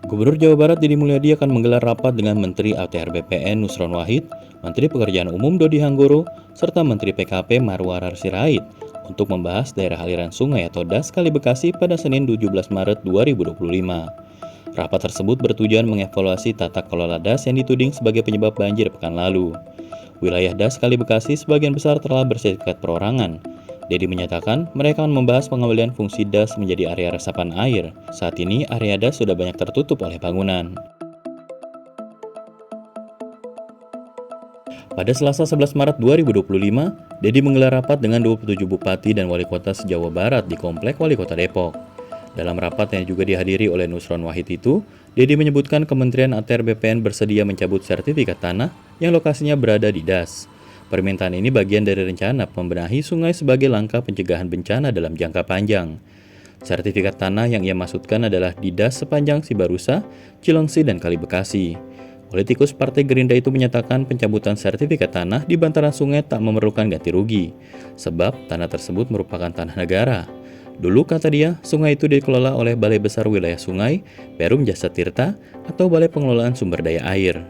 Gubernur Jawa Barat Deddy Mulyadi akan menggelar rapat dengan Menteri ATR BPN Nusron Wahid, Menteri Pekerjaan Umum Dodi Hanggoro, serta Menteri PKP Marwarar Sirait untuk membahas daerah aliran sungai atau DAS Kali Bekasi pada Senin 17 Maret 2025. Rapat tersebut bertujuan mengevaluasi tata kelola DAS yang dituding sebagai penyebab banjir pekan lalu. Wilayah DAS Kali Bekasi sebagian besar telah bersertifikat perorangan. Deddy menyatakan mereka akan membahas pengembalian fungsi DAS menjadi area resapan air. Saat ini area DAS sudah banyak tertutup oleh bangunan. Pada Selasa 11 Maret 2025, Deddy menggelar rapat dengan 27 bupati dan wali kota se-Jawa Barat di Komplek Wali Kota Depok. Dalam rapat yang juga dihadiri oleh Nusron Wahid itu, Deddy menyebutkan Kementerian ATR BPN bersedia mencabut sertifikat tanah yang lokasinya berada di DAS. Permintaan ini bagian dari rencana pembenahi sungai sebagai langkah pencegahan bencana dalam jangka panjang. Sertifikat tanah yang ia maksudkan adalah di DAS sepanjang Sibarusa, Cilengsi, dan Kali Bekasi. Politikus Partai Gerindra itu menyatakan pencabutan sertifikat tanah di bantaran sungai tak memerlukan ganti rugi, sebab tanah tersebut merupakan tanah negara. Dulu, kata dia, sungai itu dikelola oleh Balai Besar Wilayah Sungai, Perum Jasa Tirta, atau Balai Pengelolaan Sumber Daya Air.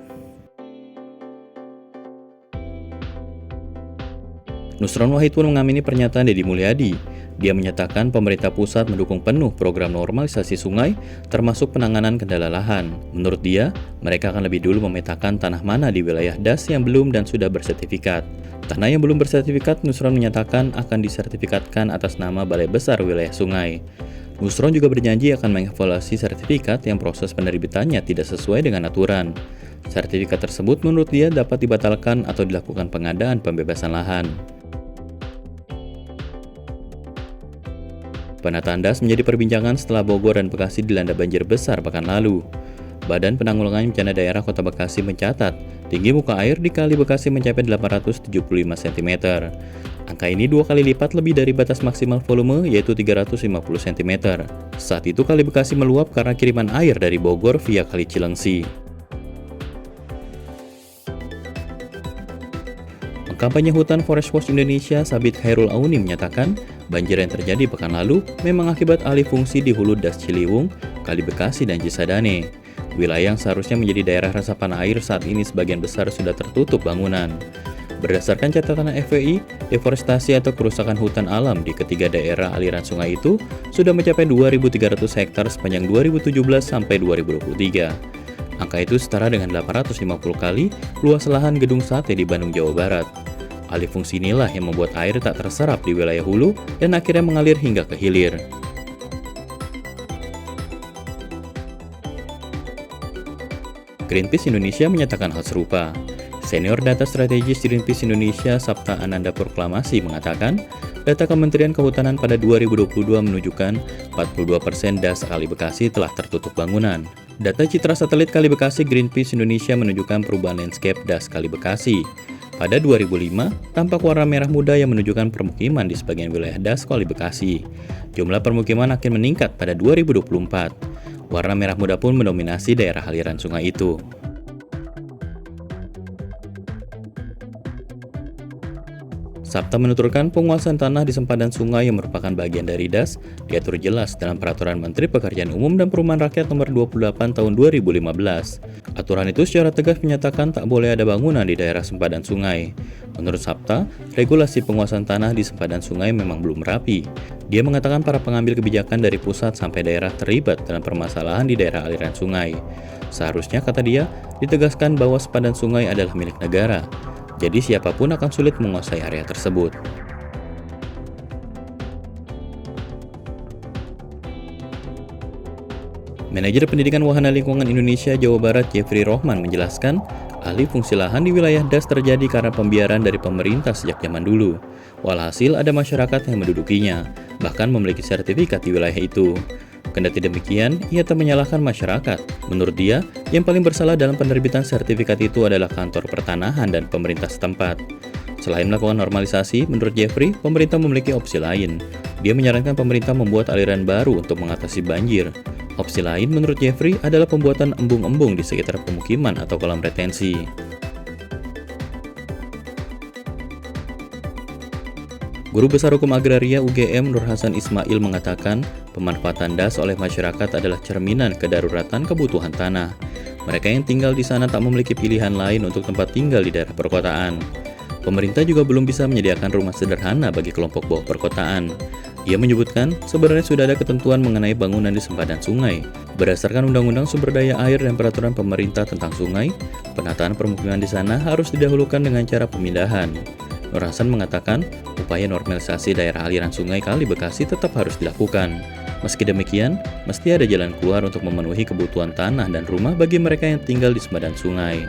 Nusron Wahid pun mengamini pernyataan Deddy Mulyadi. Dia menyatakan pemerintah pusat mendukung penuh program normalisasi sungai, termasuk penanganan kendala lahan. Menurut dia, mereka akan lebih dulu memetakan tanah mana di wilayah DAS yang belum dan sudah bersertifikat. Tanah yang belum bersertifikat, Nusron menyatakan akan disertifikatkan atas nama Balai Besar Wilayah Sungai. Nusron juga berjanji akan mengevaluasi sertifikat yang proses penerbitannya tidak sesuai dengan aturan. Sertifikat tersebut menurut dia dapat dibatalkan atau dilakukan pengadaan pembebasan lahan. Penataan DAS menjadi perbincangan setelah Bogor dan Bekasi dilanda banjir besar pekan lalu. Badan Penanggulangan Bencana Daerah Kota Bekasi mencatat, tinggi muka air di Kali Bekasi mencapai 875 cm. Angka ini 2 kali lipat lebih dari batas maksimal volume, yaitu 350 cm. Saat itu Kali Bekasi meluap karena kiriman air dari Bogor via Kali Cilengsi. Kampanye Hutan Forest Watch Indonesia Sabit Khairul Auni menyatakan, banjir yang terjadi pekan lalu memang akibat alih fungsi di hulu DAS Ciliwung, Kali Bekasi, dan Cisadane. Wilayah yang seharusnya menjadi daerah resapan air saat ini sebagian besar sudah tertutup bangunan. Berdasarkan catatan FWI, deforestasi atau kerusakan hutan alam di ketiga daerah aliran sungai itu sudah mencapai 2.300 hektar sepanjang 2017 sampai 2023. Angka itu setara dengan 850 kali luas lahan gedung sate di Bandung, Jawa Barat. Alih fungsi inilah yang membuat air tak terserap di wilayah hulu dan akhirnya mengalir hingga ke hilir. Greenpeace Indonesia menyatakan hal serupa. Senior Data Strategis Greenpeace Indonesia Sabta Ananda Proklamasi mengatakan, data Kementerian Kehutanan pada 2022 menunjukkan 42% DAS Kali Bekasi telah tertutup bangunan. Data citra satelit Kali Bekasi Greenpeace Indonesia menunjukkan perubahan landscape DAS Kali Bekasi. Pada 2005, tampak warna merah muda yang menunjukkan permukiman di sebagian wilayah DAS Kali Bekasi. Jumlah permukiman akan meningkat pada 2024. Warna merah muda pun mendominasi daerah aliran sungai itu. Sabta menuturkan penguasaan tanah di sempadan sungai yang merupakan bagian dari DAS diatur jelas dalam Peraturan Menteri Pekerjaan Umum dan Perumahan Rakyat Nomor 28 Tahun 2015. Aturan itu secara tegas menyatakan tak boleh ada bangunan di daerah sempadan sungai. Menurut Sabta, regulasi penguasaan tanah di sempadan sungai memang belum rapi. Dia mengatakan para pengambil kebijakan dari pusat sampai daerah terlibat dalam permasalahan di daerah aliran sungai. Seharusnya, kata dia, ditegaskan bahwa sempadan sungai adalah milik negara. Jadi siapapun akan sulit menguasai area tersebut. Manajer Pendidikan Wahana Lingkungan Indonesia Jawa Barat Jeffrey Rohman menjelaskan, alih fungsi lahan di wilayah DAS terjadi karena pembiaran dari pemerintah sejak zaman dulu. Walhasil ada masyarakat yang mendudukinya, bahkan memiliki sertifikat di wilayah itu. Kendati demikian, ia tak menyalahkan masyarakat. Menurut dia, yang paling bersalah dalam penerbitan sertifikat itu adalah kantor pertanahan dan pemerintah setempat. Selain melakukan normalisasi, menurut Jeffrey, pemerintah memiliki opsi lain. Dia menyarankan pemerintah membuat aliran baru untuk mengatasi banjir. Opsi lain menurut Jeffrey adalah pembuatan embung-embung di sekitar pemukiman atau kolam retensi. Guru Besar Hukum Agraria UGM Nur Hasan Ismail mengatakan, pemanfaatan das oleh masyarakat adalah cerminan kedaruratan kebutuhan tanah. Mereka yang tinggal di sana tak memiliki pilihan lain untuk tempat tinggal di daerah perkotaan. Pemerintah juga belum bisa menyediakan rumah sederhana bagi kelompok bawah perkotaan. Ia menyebutkan, sebenarnya sudah ada ketentuan mengenai bangunan di sempadan sungai. Berdasarkan Undang-Undang Sumber Daya Air dan Peraturan Pemerintah tentang Sungai, penataan permukiman di sana harus didahulukan dengan cara pemindahan. Nur Hasan mengatakan, upaya normalisasi daerah aliran sungai Kali Bekasi tetap harus dilakukan. Meski demikian, mesti ada jalan keluar untuk memenuhi kebutuhan tanah dan rumah bagi mereka yang tinggal di sempadan sungai.